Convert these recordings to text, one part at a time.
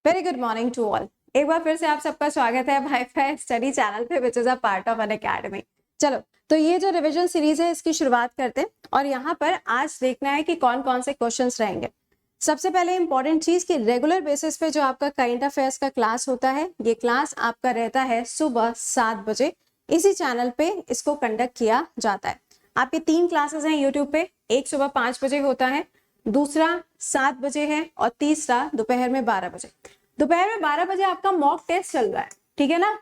Very good morning to all. एक बार फिर से आप सबका स्वागत है वाईफाई स्टडी चैनल पे which is a part of an academy. चलो, तो ये जो रिवीजन सीरीज है इसकी शुरुआत करते हैं और यहाँ पर आज देखना है कि कौन कौन से क्वेश्चंस रहेंगे। सबसे पहले इंपॉर्टेंट चीज कि रेगुलर बेसिस पे जो आपका करंट अफेयर्स का क्लास होता है, ये क्लास आपका रहता है सुबह 7 बजे। इसी चैनल पे इसको कंडक्ट किया जाता है। आपके 3 क्लासेस हैं यूट्यूब पे, एक सुबह 5 बजे होता है, दूसरा 7 बजे है और तीसरा दोपहर में 12 बजे। दोपहर में 12 बजे आपका मॉक टेस्ट चल रहा है, ठीक है ना।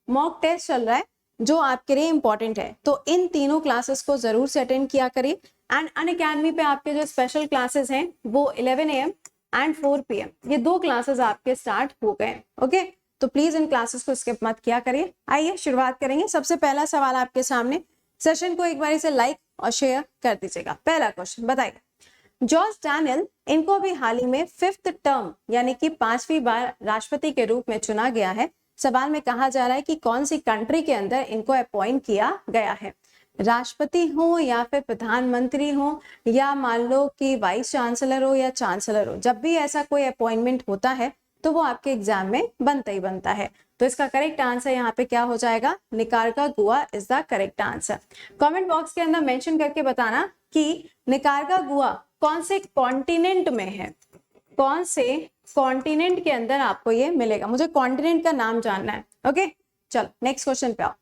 मॉक टेस्ट चल रहा है जो आपके लिए इंपॉर्टेंट है, तो इन तीनों क्लासेस को जरूर से अटेंड किया करिए। एंड अनअकैडमी पे आपके जो स्पेशल क्लासेस हैं वो 11 AM एंड 4 PM, ये 2 क्लासेस आपके स्टार्ट हो गए। ओके, तो प्लीज इन क्लासेस को स्किप मत किया करिए। आइए शुरुआत करेंगे। सबसे पहला सवाल आपके सामने, सेशन को एक बार से लाइक और शेयर कर दीजिएगा। पहला क्वेश्चन बताइए, जॉर्ज डैनियल, इनको भी हाल ही में 5th टर्म यानी कि 5वीं बार राष्ट्रपति के रूप में चुना गया है। सवाल में कहा जा रहा है कि कौन सी कंट्री के अंदर इनको अपॉइंट किया गया है। राष्ट्रपति हो या फिर प्रधानमंत्री हो या मान लो कि वाइस चांसलर हो या चांसलर हो, जब भी ऐसा कोई अपॉइंटमेंट होता है तो वो आपके एग्जाम में बनता ही बनता है। तो इसका करेक्ट आंसर यहाँ पे क्या हो जाएगा, Nicaragua is the correct answer. Comment box के अंदर मेंशन करके बताना कि निकारागुआ कौन से कॉन्टिनेंट में है, कौन से कॉन्टिनेंट के अंदर आपको ये मिलेगा। मुझे कॉन्टिनेंट का नाम जानना है। ओके, चलो नेक्स्ट क्वेश्चन पे आओ।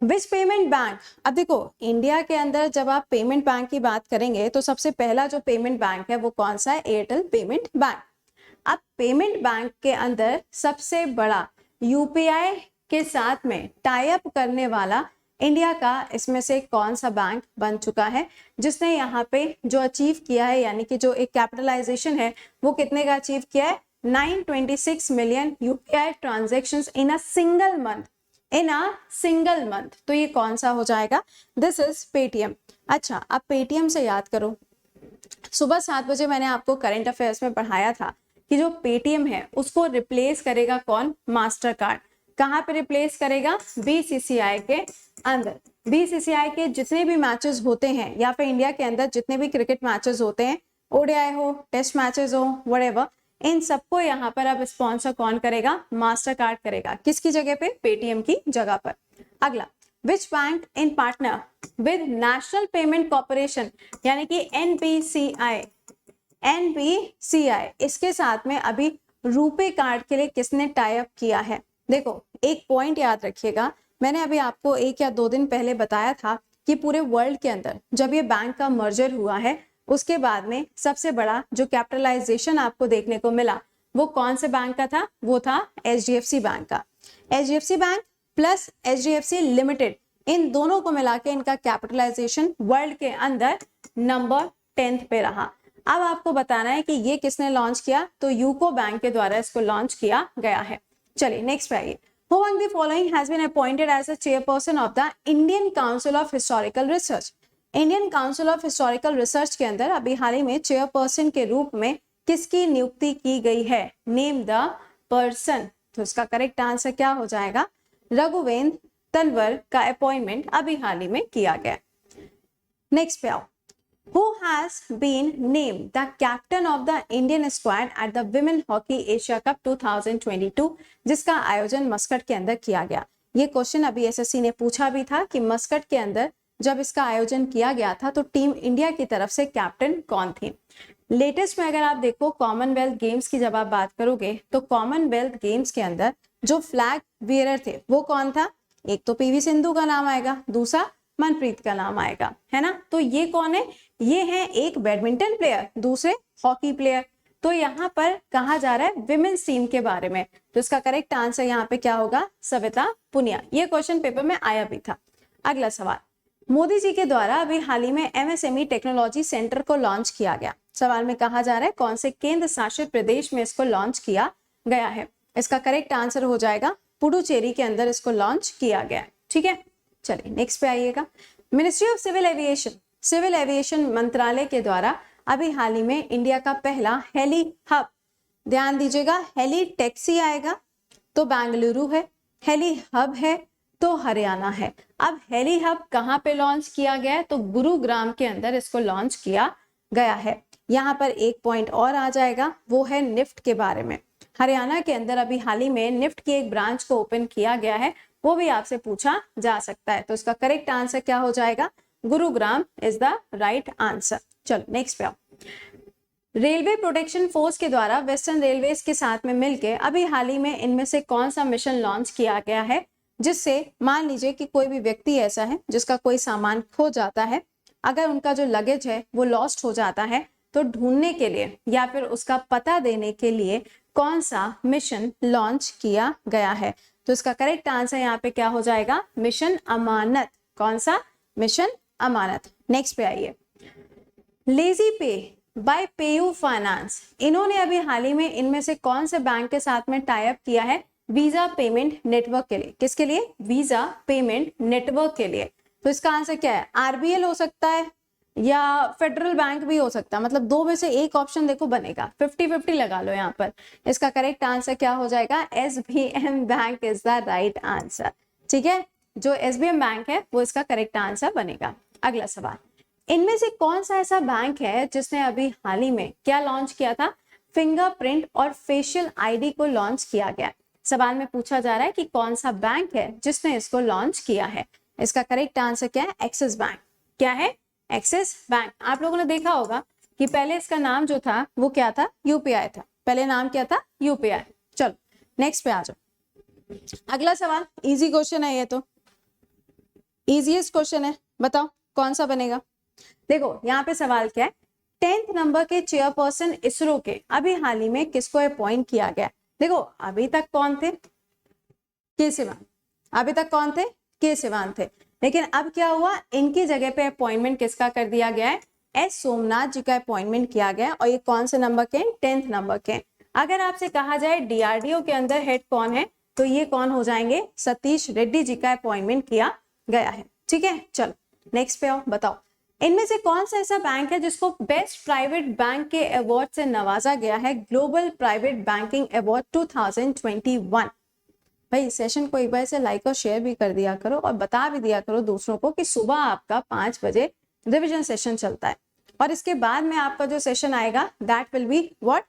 विच पेमेंट बैंक, अब देखो इंडिया के अंदर जब आप पेमेंट बैंक की बात करेंगे तो सबसे पहला जो पेमेंट बैंक है वो कौन सा है, एयरटेल पेमेंट बैंक। अब पेमेंट बैंक के अंदर सबसे बड़ा यूपीआई के साथ में टाई अप करने वाला इंडिया का इसमें से कौन सा बैंक बन चुका है, जिसने यहाँ पे जो अचीव किया है, यानी कि जो एक कैपिटलाइजेशन है वो कितने का अचीव किया है, 926 million UPI transactions in a single month, in a single month. तो ये कौन सा हो जाएगा, दिस इज पेटीएम। अच्छा, अब पेटीएम से याद करो, सुबह 7 बजे मैंने आपको करंट अफेयर्स में पढ़ाया था कि जो पेटीएम है उसको रिप्लेस करेगा कौन, मास्टर कार्ड। कहाँ पे रिप्लेस करेगा, बीसीसीआई के अंदर। बीसीसीआई के जितने भी मैचेस होते हैं या फिर इंडिया के अंदर जितने भी क्रिकेट मैचेस होते हैं, ओडीआई हो, टेस्ट मैचेस हो, व्हाटएवर, इन सबको यहाँ पर अब स्पॉन्सर कौन करेगा, मास्टर कार्ड करेगा। किसकी जगह पे, पेटीएम की जगह पर। अगला, which bank in partner with national payment corporation यानी कि एनपीसीआई, एनपीसीआई इसके साथ में अभी रुपे कार्ड के लिए किसने टाई अप किया है। देखो एक पॉइंट याद रखिएगा, मैंने अभी आपको 1 या 2 दिन पहले बताया था कि पूरे वर्ल्ड के अंदर जब ये बैंक का मर्जर हुआ है उसके बाद में सबसे बड़ा जो कैपिटलाइजेशन आपको देखने को मिला वो कौन से बैंक का था, वो था एचडीएफसी बैंक का। HDFC bank plus HDFC limited, इन दोनों को मिला के इनका कैपिटलाइजेशन वर्ल्ड के अंदर नंबर 10th पे रहा। अब आपको बताना है कि ये किसने लॉन्च किया, तो यूको बैंक के द्वारा इसको लॉन्च किया गया है। चलिए नेक्स्ट पे आइए। Who among the following has been appointed as a chairperson of the Indian Council of Historical Research? Indian council of historical research के अंदर अभी हाल ही में चेयरपर्सन के रूप में किसकी नियुक्ति की गई है, नेम द पर्सन। तो इसका करेक्ट आंसर क्या हो जाएगा, रघुवेंद्र तलवर का अपॉइंटमेंट अभी हाल ही में किया गया। नेक्स्ट पे आओ। Who has been named the captain of the Indian squad at the Women Hockey Asia Cup 2022, जिसका आयोजन मस्कट के अंदर किया गया। ये क्वेश्चन अभी एसएससी ने पूछा भी था कि मस्कट के अंदर जब इसका आयोजन किया गया था तो टीम इंडिया की तरफ से कैप्टन कौन थी। लेटेस्ट में अगर आप देखो कॉमनवेल्थ गेम्स की जब आप बात करोगे तो कॉमनवेल्थ गेम्स के अंदर जो फ्लैग बियरर थे वो कौन था, एक तो पीवी सिंधु का नाम आएगा, दूसरा मनप्रीत का नाम आएगा, है ना। तो ये कौन है, ये है एक बैडमिंटन प्लेयर, दूसरे हॉकी प्लेयर। तो यहाँ पर कहा जा रहा है विमेन्स टीम के बारे में, तो इसका करेक्ट आंसर यहाँ पे क्या होगा, सविता पुनिया। ये क्वेश्चन पेपर में आया भी था। अगला सवाल, मोदी जी के द्वारा अभी हाल ही में एमएसएमई टेक्नोलॉजी सेंटर को लॉन्च किया गया। सवाल में कहा जा रहा है कौन से केंद्र शासित प्रदेश में इसको लॉन्च किया गया है। इसका करेक्ट आंसर हो जाएगा पुडुचेरी के अंदर इसको लॉन्च किया गया है। ठीक है, चलिए नेक्स्ट पे आइएगा। Ministry of civil aviation, civil aviation मंत्रालय के द्वारा अभी हाल ही में इंडिया का पहला हेली हब, ध्यान दीजिएगा हेली टैक्सी आएगा तो बेंगलुरु है, हेली हब है तो हरियाणा है। अब हेली हब कहाँ पे लॉन्च किया गया है, तो गुरुग्राम के अंदर इसको लॉन्च किया गया है। यहाँ पर एक पॉइंट और आ जाएगा, वो है निफ्ट के बारे में। हरियाणा के अंदर अभी हाल ही में निफ्ट की एक ब्रांच को ओपन किया गया है, वो भी आपसे पूछा जा सकता है। तो इसका करेक्ट आंसर क्या हो जाएगा? Gurugram is the right answer. चलो नेक्स्ट पे आओ। रेलवे प्रोटेक्शन फोर्स के द्वारा वेस्टर्न रेलवेज के साथ में मिलकर अभी हाल ही में इनमें से कौन सा मिशन लॉन्च किया गया है, जिससे मान लीजिए कि कोई भी व्यक्ति ऐसा है जिसका कोई सामान खो जाता है, अगर उनका जो लगेज है वो लॉस्ट हो जाता है, तो ढूंढने के लिए या फिर उसका पता देने के लिए कौन सा मिशन लॉन्च किया गया है? तो इसका करेक्ट आंसर यहाँ पे क्या हो जाएगा? मिशन अमानत। कौन सा? मिशन अमानत। नेक्स्ट पे आइए। लेजी पे बाय पेयू फाइनेंस, इन्होंने अभी हाल ही में इनमें से कौन से बैंक के साथ में टाई अप किया है वीजा पेमेंट नेटवर्क के लिए? किसके लिए? वीजा पेमेंट नेटवर्क के लिए। तो इसका आंसर क्या है? आरबीएल हो सकता है या फेडरल बैंक भी हो सकता है, मतलब दो में से एक ऑप्शन देखो बनेगा, 50-50 लगा लो यहाँ पर। इसका करेक्ट आंसर क्या हो जाएगा? SBM bank is the right answer. ठीक है, जो एसबीएम बैंक है वो इसका करेक्ट आंसर बनेगा। अगला सवाल, इनमें से कौन सा ऐसा बैंक है जिसने अभी हाल ही में क्या लॉन्च किया था? फिंगरप्रिंट और फेशियल आईडी को लॉन्च किया गया। सवाल में पूछा जा रहा है कि कौन सा बैंक है जिसने इसको लॉन्च किया है। इसका करेक्ट आंसर क्या है? Axis bank. क्या है? Axis bank. आप लोगों ने देखा होगा कि पहले इसका नाम जो था वो क्या था? यूपीआई था। पहले नाम क्या था? यूपीआई। चलो नेक्स्ट पे आ जाओ। अगला सवाल इजी क्वेश्चन है, ये तो इजीएस्ट क्वेश्चन है, बताओ कौन सा बनेगा? देखो यहाँ पे सवाल क्या है, 10th नंबर के चेयरपर्सन इसरो के अभी हाल ही में किसको अपॉइंट किया गया? देखो अभी तक कौन थे? के सिवान। अभी तक कौन थे? के सिवान थे, लेकिन अब क्या हुआ, इनकी जगह पे अपॉइंटमेंट किसका कर दिया गया है? एस सोमनाथ जी का अपॉइंटमेंट किया गया। और ये कौन से नंबर के? 10th नंबर के। अगर आपसे कहा जाए डीआरडीओ के अंदर हेड कौन है, तो ये कौन हो जाएंगे? सतीश रेड्डी जी का अपॉइंटमेंट किया गया है। ठीक है, चलो नेक्स्ट पे आओ। बताओ इनमें से कौन सा ऐसा बैंक है जिसको बेस्ट प्राइवेट बैंक के अवार्ड से नवाजा गया है? Global private banking award 2021। भाई सेशन को एक बार से लाइक और शेयर भी कर दिया करो और बता भी दिया करो दूसरों को कि सुबह आपका 5 बजे रिविजन सेशन चलता है, और इसके बाद में आपका जो सेशन आएगा that will be what?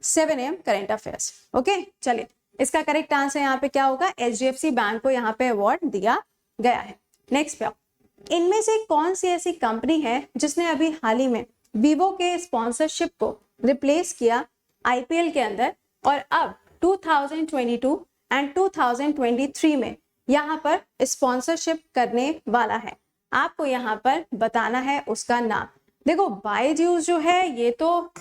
7 AM current affairs. Okay, चलिए इसका करेक्ट आंसर यहाँ पे क्या होगा? एचडीएफसी बैंक को यहाँ पे अवार्ड दिया गया है। नेक्स्ट पे आओ। इनमें से कौन सी ऐसी कंपनी है जिसने अभी हाल ही में वीवो के स्पॉन्सरशिप को रिप्लेस किया आईपीएल के अंदर, और अब 2022 एंड 2023 में यहाँ पर स्पॉन्सरशिप करने वाला है? आपको यहाँ पर बताना है उसका नाम। देखो बायजूस जो है ये तो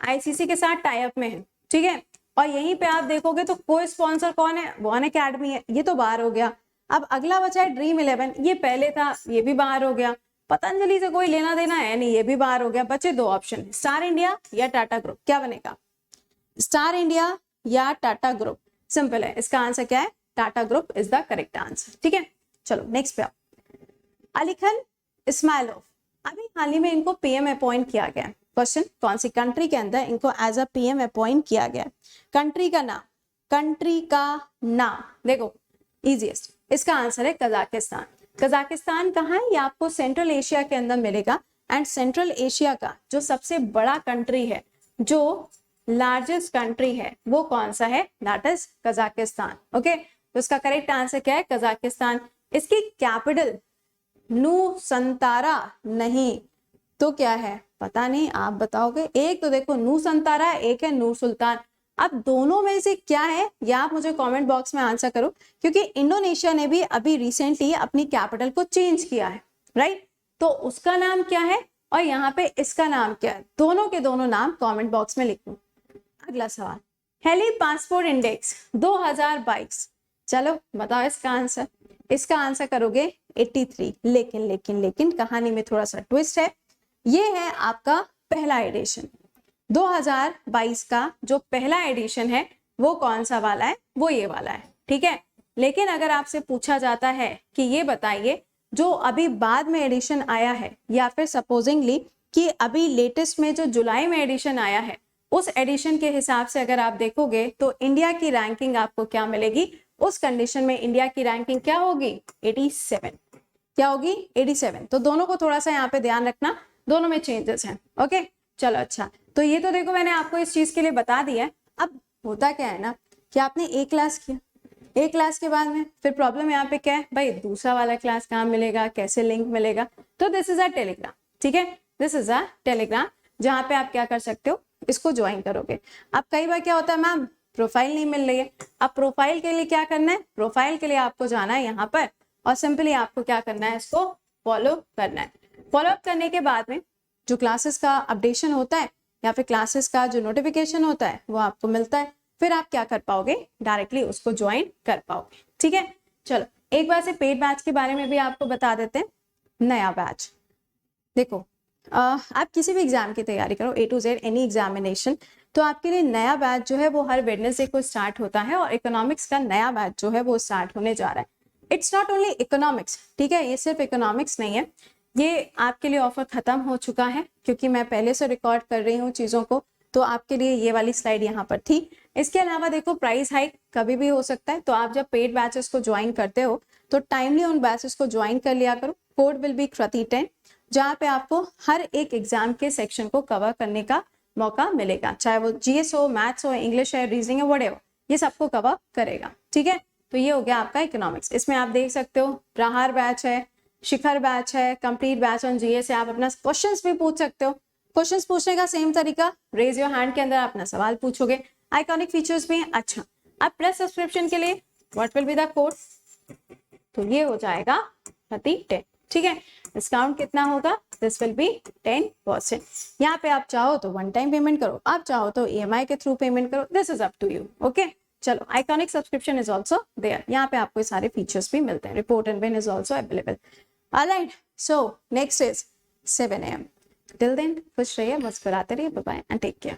आईसीसी के साथ टाई अप में है, ठीक है, और यहीं पे आप देखोगे तो कोई स्पॉन्सर कौन है? वन अकेडमी है, ये तो बाहर हो गया। अब अगला बचा है ड्रीम 11, ये पहले था, ये भी बाहर हो गया। पतंजलि से कोई लेना देना है नहीं, ये भी बाहर हो गया। बचे दो ऑप्शन, स्टार इंडिया या टाटा ग्रुप। क्या बनेगा? स्टार इंडिया या टाटा ग्रुप। सिंपल है, इसका आंसर क्या है? Tata group is the correct answer. ठीक है, चलो नेक्स्ट पे आओ। अलीखन इस्माइलोव, अभी हाल ही में इनको पीएम अपॉइंट किया गया। क्वेश्चन, कौन सी कंट्री के अंदर इनको एज अ पीएम अपॉइंट किया गया? कंट्री का नाम, कंट्री का नाम देखो इजीएस्ट, इसका आंसर है कजाकिस्तान। कजाकिस्तान कहाँ है? ये आपको सेंट्रल एशिया के अंदर मिलेगा, एंड सेंट्रल एशिया का जो सबसे बड़ा कंट्री है, जो लार्जेस्ट कंट्री है, वो कौन सा है? That is Kazakhstan. ओके, तो इसका करेक्ट आंसर क्या है? कजाकिस्तान। इसकी कैपिटल नूसंतारा नहीं तो क्या है? पता नहीं, आप बताओगे। एक तो देखो नूसंतारा, एक है नूर सुल्तान। अब दोनों में से क्या है या आप मुझे कमेंट बॉक्स में आंसर करो, क्योंकि इंडोनेशिया ने भी अभी रिसेंटली अपनी कैपिटल को चेंज किया है, राइट? तो उसका नाम क्या है और यहाँ पे इसका नाम क्या है? दोनों के दोनों नाम कमेंट बॉक्स में लिखो। अगला सवाल, हेली पासपोर्ट इंडेक्स 2022, चलो बताओ इसका आंसर। इसका आंसर करोगे 83। लेकिन कहानी में थोड़ा सा ट्विस्ट है। ये है आपका पहला एडिशन 2022 का। जो पहला एडिशन है वो कौन सा वाला है? वो ये वाला है, ठीक है। लेकिन अगर आपसे पूछा जाता है कि ये बताइए जो अभी बाद में एडिशन आया है, या फिर सपोजिंगली कि अभी लेटेस्ट में जो जुलाई में एडिशन आया है, उस एडिशन के हिसाब से अगर आप देखोगे तो इंडिया की रैंकिंग आपको क्या मिलेगी? उस कंडीशन में इंडिया की रैंकिंग क्या होगी? 87। क्या होगी? 87। तो दोनों को थोड़ा सा यहाँ पे ध्यान रखना, दोनों में चेंजेस हैं। ओके, चलो अच्छा, तो ये तो देखो मैंने आपको इस चीज के लिए बता दिया है। अब होता क्या है ना कि आपने एक क्लास किया, एक क्लास के बाद में फिर प्रॉब्लम यहाँ पे क्या है भाई, दूसरा वाला क्लास कहाँ मिलेगा, कैसे लिंक मिलेगा। तो दिस इज अ टेलीग्राम, ठीक है, दिस इज अ टेलीग्राम जहाँ पे आप क्या कर सकते हो, इसको ज्वाइन करोगे। अब कई बार क्या होता है मैम, प्रोफाइल नहीं मिल रही है। अब प्रोफाइल के लिए क्या करना है, प्रोफाइल के लिए आपको जाना है यहाँ पर और सिंपली आपको क्या करना है, इसको फॉलो करना है। फॉलो अप करने के बाद में जो क्लासेस का अपडेशन होता है या फिर क्लासेस का जो नोटिफिकेशन होता है वो आपको मिलता है, फिर आप क्या कर पाओगे, डायरेक्टली उसको ज्वाइन कर पाओगे, ठीक है। चलो एक बार से पेड बैच के बारे में भी आपको बता देते हैं। नया बैच देखो, आप किसी भी एग्जाम की तैयारी करो, A to Z any examination, तो आपके लिए नया बैच जो है वो हर वेडनेसडे को स्टार्ट होता है और इकोनॉमिक्स का नया बैच जो है वो स्टार्ट होने जा रहा है। इट्स नॉट ओनली इकोनॉमिक्स, ठीक है, ये सिर्फ इकोनॉमिक्स नहीं है, ये आपके लिए ऑफर खत्म हो चुका है क्योंकि मैं पहले से रिकॉर्ड कर रही हूँ चीज़ों को, तो आपके लिए ये वाली स्लाइड यहाँ पर थी। इसके अलावा देखो प्राइस हाइक कभी भी हो सकता है, तो आप जब पेड बैचेस को ज्वाइन करते हो तो टाइमली उन बैचेस को ज्वाइन कर लिया करो। कोड विल बी कृति10, जहाँ पे आपको हर एक एग्जाम के सेक्शन को कवर करने का मौका मिलेगा, चाहे वो जीएस हो, मैथ्स हो, इंग्लिश है, रीजनिंग है, व्हाटएवर, ये सबको कवर करेगा, ठीक है। तो ये हो गया आपका इकोनॉमिक्स। इसमें आप देख सकते हो प्रहार बैच है, शिखर बैच है, कंप्लीट बैच ऑन जीएस है। आप अपना क्वेश्चंस भी पूछ सकते हो। क्वेश्चंस पूछने का सेम तरीका, रेज योर हैंड के अंदर अपना सवाल पूछोगे। आइकॉनिक फीचर्स भी हैं। अच्छा, अब प्लस सब्सक्रिप्शन के लिए what will be the code, तो ये हो जाएगा 3010, ठीक है। डिस्काउंट कितना होगा, दिस विल बी 10%। यहाँ पे आप चाहो तो वन टाइम पेमेंट करो, आप चाहो तो EMI के थ्रू पेमेंट करो, this is up to you, okay. चलो, iconic subscription is also there, यहाँ पे आपको सारे फीचर्स भी मिलते हैं। Report and win is also available. Alright, so next is 7 AM। Till then खुश रहिए, मुस्कुराते रहिए, bye bye and take care.